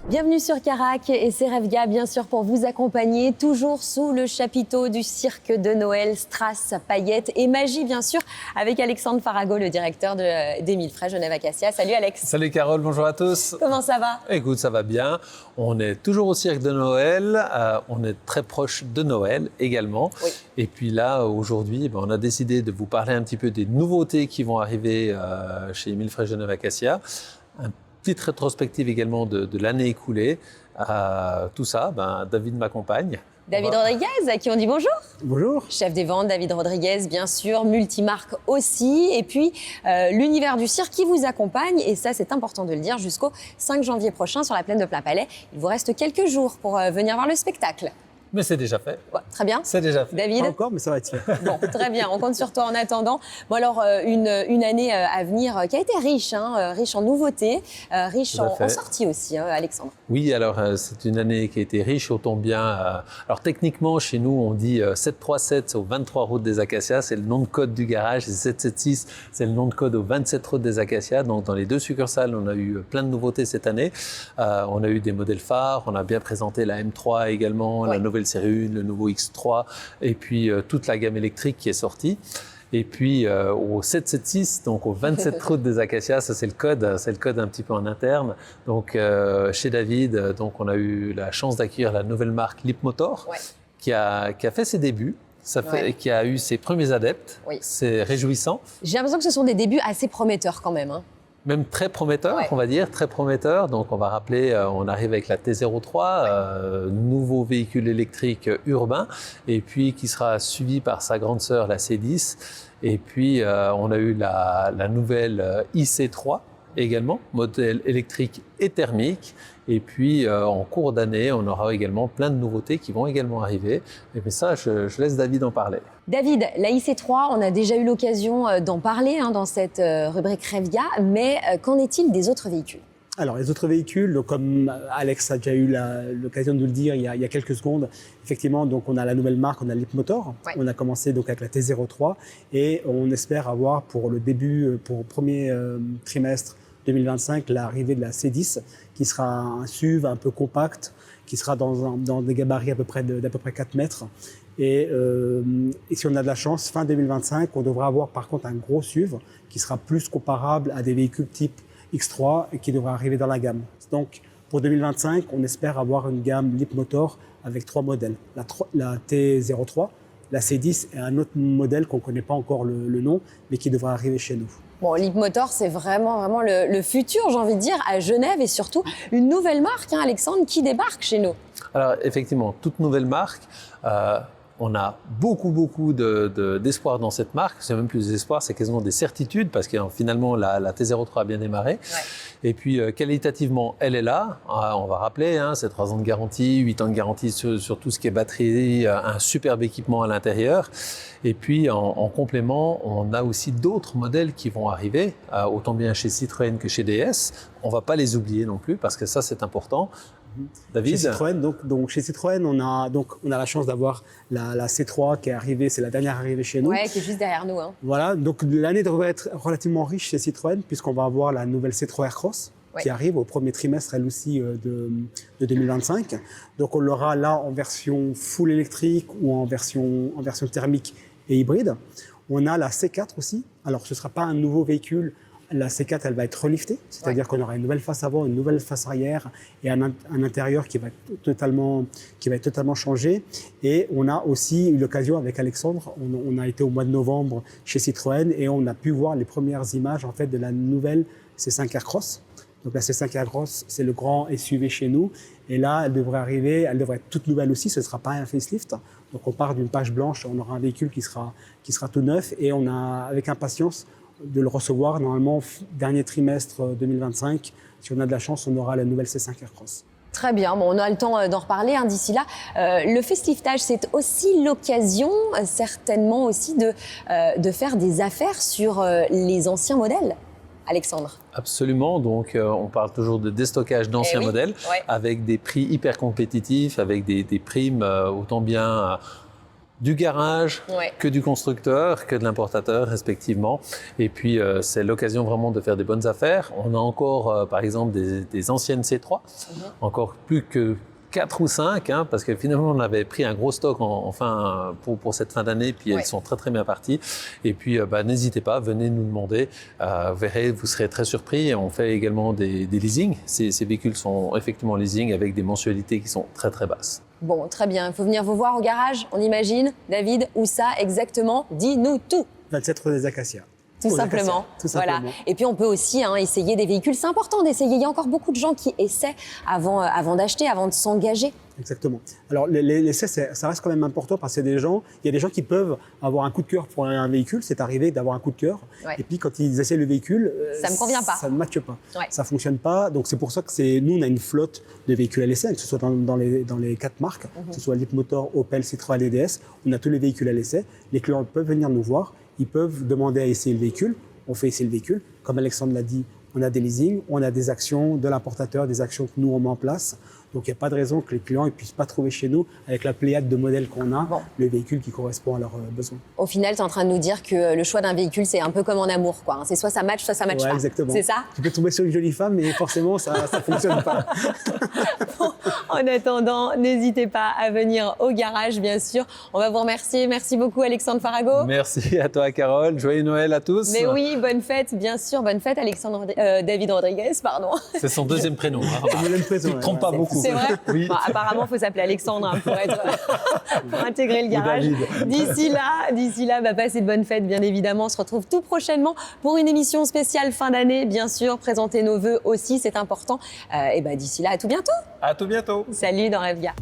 Bienvenue sur Carac et c'est Revga, bien sûr, pour vous accompagner, toujours sous le chapiteau du cirque de Noël, strass, paillettes et magie, bien sûr, avec Alexandre Farago, le directeur des Mille Frais Genève Acacia. Salut Alex. Salut Carole, bonjour à tous. Comment ça va? Écoute, ça va bien. On est toujours au cirque de Noël, on est très proche de Noël également. Oui. Et puis là, aujourd'hui, on a décidé de vous parler un petit peu des nouveautés qui vont arriver chez Mille Frais Genève Acacia. Petite rétrospective également de l'année écoulée. Tout ça, David m'accompagne. David Rodriguez, à qui on dit bonjour. Bonjour. Chef des ventes, David Rodriguez, bien sûr, multimarque aussi. Et puis, l'univers du cirque qui vous accompagne. Et ça, c'est important de le dire, jusqu'au 5 janvier prochain sur la plaine de Plainpalais. Il vous reste quelques jours pour venir voir le spectacle. Mais c'est déjà fait. Ouais, très bien. C'est déjà fait. David? Pas encore, mais ça va être fait. Bon, très bien. On compte sur toi en attendant. Bon, alors, une année à venir qui a été riche, riche en nouveautés, riche en sorties aussi, Alexandre. Oui, alors c'est une année qui a été riche, autant bien. Alors techniquement, chez nous, on dit 737, c'est au 23 route des Acacias, c'est le nom de code du garage, et 776, c'est le nom de code au 27 route des Acacias. Donc dans les deux succursales, on a eu plein de nouveautés cette année. On a eu des modèles phares, on a bien présenté la M3 également, la nouvelle série 1, le nouveau X3, et puis toute la gamme électrique qui est sortie. Et puis au 776, donc au 27 route des Acacias, ça c'est le code un petit peu en interne. Donc chez David, donc on a eu la chance d'accueillir la nouvelle marque Lipmotor, qui a fait ses débuts. Qui a eu ses premiers adeptes. Oui. C'est réjouissant. J'ai l'impression que ce sont des débuts assez prometteurs quand même. Même très prometteur, on va dire, très prometteur. Donc on va rappeler, on arrive avec la T03, nouveau véhicule électrique urbain, et puis qui sera suivi par sa grande sœur, la C10. Et puis on a eu la nouvelle IC3 également, modèle électrique et thermique. Et puis en cours d'année, on aura également plein de nouveautés qui vont également arriver. Mais ça, je laisse David en parler. David, la IC3, on a déjà eu l'occasion d'en parler dans cette rubrique Revga, mais qu'en est-il des autres véhicules? Alors, les autres véhicules, donc, comme Alex a déjà eu l'occasion de le dire il y a quelques secondes, effectivement, donc, on a la nouvelle marque, on a Lipmotor. On a commencé donc, avec la T03 et on espère avoir pour le premier trimestre 2025 l'arrivée de la C10, qui sera un SUV un peu compact, qui sera dans des gabarits d'à peu près 4 mètres. Et si on a de la chance, fin 2025, on devra avoir par contre un gros SUV qui sera plus comparable à des véhicules type X3 et qui devra arriver dans la gamme. Donc pour 2025, on espère avoir une gamme Lipmotor avec 3 modèles. La T03, la C10 et un autre modèle qu'on ne connaît pas encore le nom, mais qui devra arriver chez nous. Bon, Lipmotor, c'est vraiment le futur, j'ai envie de dire, à Genève, et surtout une nouvelle marque, Alexandre, qui débarque chez nous. Alors effectivement, toute nouvelle marque. On a beaucoup d'espoir dans cette marque. C'est même plus d'espoir, c'est quasiment des certitudes parce que finalement la T03 a bien démarré. Ouais. Et puis qualitativement, elle est là. On va rappeler, c'est 3 ans de garantie, 8 ans de garantie sur tout ce qui est batterie, un superbe équipement à l'intérieur. Et puis en complément, on a aussi d'autres modèles qui vont arriver, autant bien chez Citroën que chez DS. On ne va pas les oublier non plus parce que ça c'est important. David. Chez Citroën, donc chez Citroën, on a la chance d'avoir la C3 qui est arrivée, c'est la dernière arrivée chez nous. Ouais, qui est juste derrière nous. Voilà, donc l'année devrait être relativement riche chez Citroën puisqu'on va avoir la nouvelle C3 Aircross qui arrive au premier trimestre, elle aussi, de 2025. Donc on l'aura là en version full électrique ou en version thermique et hybride. On a la C4 aussi. Alors ce ne sera pas un nouveau véhicule. La C4, elle va être reliftée, c'est-à-dire qu'on aura une nouvelle face avant, une nouvelle face arrière et un intérieur qui va être totalement changé. Et on a aussi eu l'occasion avec Alexandre, on a été au mois de novembre chez Citroën et on a pu voir les premières images en fait de la nouvelle C5 Aircross. Donc la C5 Aircross, c'est le grand SUV chez nous. Et là, elle devrait arriver, elle devrait être toute nouvelle aussi, ce ne sera pas un facelift. Donc on part d'une page blanche, on aura un véhicule qui sera tout neuf et on a avec impatience de le recevoir normalement dernier trimestre 2025. Si on a de la chance, on aura la nouvelle C5 Aircross. Très bien, bon, on a le temps d'en reparler d'ici là. Le faceliftage, c'est aussi l'occasion, certainement aussi, de faire des affaires sur les anciens modèles. Alexandre. Absolument, donc on parle toujours de déstockage d'anciens modèles avec des prix hyper compétitifs, avec des primes autant bien du garage, Ouais. que du constructeur, que de l'importateur respectivement. Et puis c'est l'occasion vraiment de faire des bonnes affaires. On a encore par exemple des anciennes C3, encore plus que 4 ou 5, hein, parce que finalement on avait pris un gros stock pour cette fin d'année, puis elles sont très très bien parties. Et puis n'hésitez pas, venez nous demander. Vous verrez, vous serez très surpris. On fait également des leasing. Ces véhicules sont effectivement leasing avec des mensualités qui sont très très basses. Bon, très bien. Il faut venir vous voir au garage, on imagine. David, où ça exactement? Dis-nous tout. 27 rue des Acacias. Tout simplement. Voilà. Et puis on peut aussi essayer des véhicules. C'est important d'essayer. Il y a encore beaucoup de gens qui essaient avant d'acheter, avant de s'engager. Exactement. Alors l'essai, ça reste quand même important parce qu'il y a des gens qui peuvent avoir un coup de cœur pour un véhicule. C'est arrivé d'avoir un coup de cœur. Ouais. Et puis quand ils essaient le véhicule, ça ne convient pas. Ça ne matche pas. Ouais. Ça fonctionne pas. Donc c'est pour ça que nous on a une flotte de véhicules à l'essai, que ce soit dans les 4 marques, que ce soit Leapmotor, Opel, Citroën et DS. On a tous les véhicules à l'essai. Les clients peuvent venir nous voir. Ils peuvent demander à essayer le véhicule. On fait essayer le véhicule. Comme Alexandre l'a dit, on a des leasing, on a des actions de l'importateur, des actions que nous on met en place. Donc il n'y a pas de raison que les clients ne puissent pas trouver chez nous, avec la pléiade de modèles qu'on a, le véhicule qui correspond à leurs besoins. Au final, tu es en train de nous dire que le choix d'un véhicule, c'est un peu comme en amour, quoi. C'est soit ça match, soit ça match pas. Exactement. C'est ça? Tu peux tomber sur une jolie femme, mais forcément, ça ne fonctionne pas. Bon, en attendant, n'hésitez pas à venir au garage, bien sûr. On va vous remercier. Merci beaucoup, Alexandre Farago. Merci à toi, Carole. Joyeux Noël à tous. Mais oui, bonne fête, bien sûr. Bonne fête, David Rodriguez, pardon. C'est son deuxième prénom. Hein, tu ne te trompes pas beaucoup. C'est vrai. Oui. Bon, apparemment, il faut s'appeler Alexandre pour intégrer le garage. D'ici là, passez de bonnes fêtes, bien évidemment. On se retrouve tout prochainement pour une émission spéciale fin d'année, bien sûr. Présenter nos vœux aussi, c'est important. Et d'ici là, à tout bientôt. À tout bientôt. Salut dans RevGa.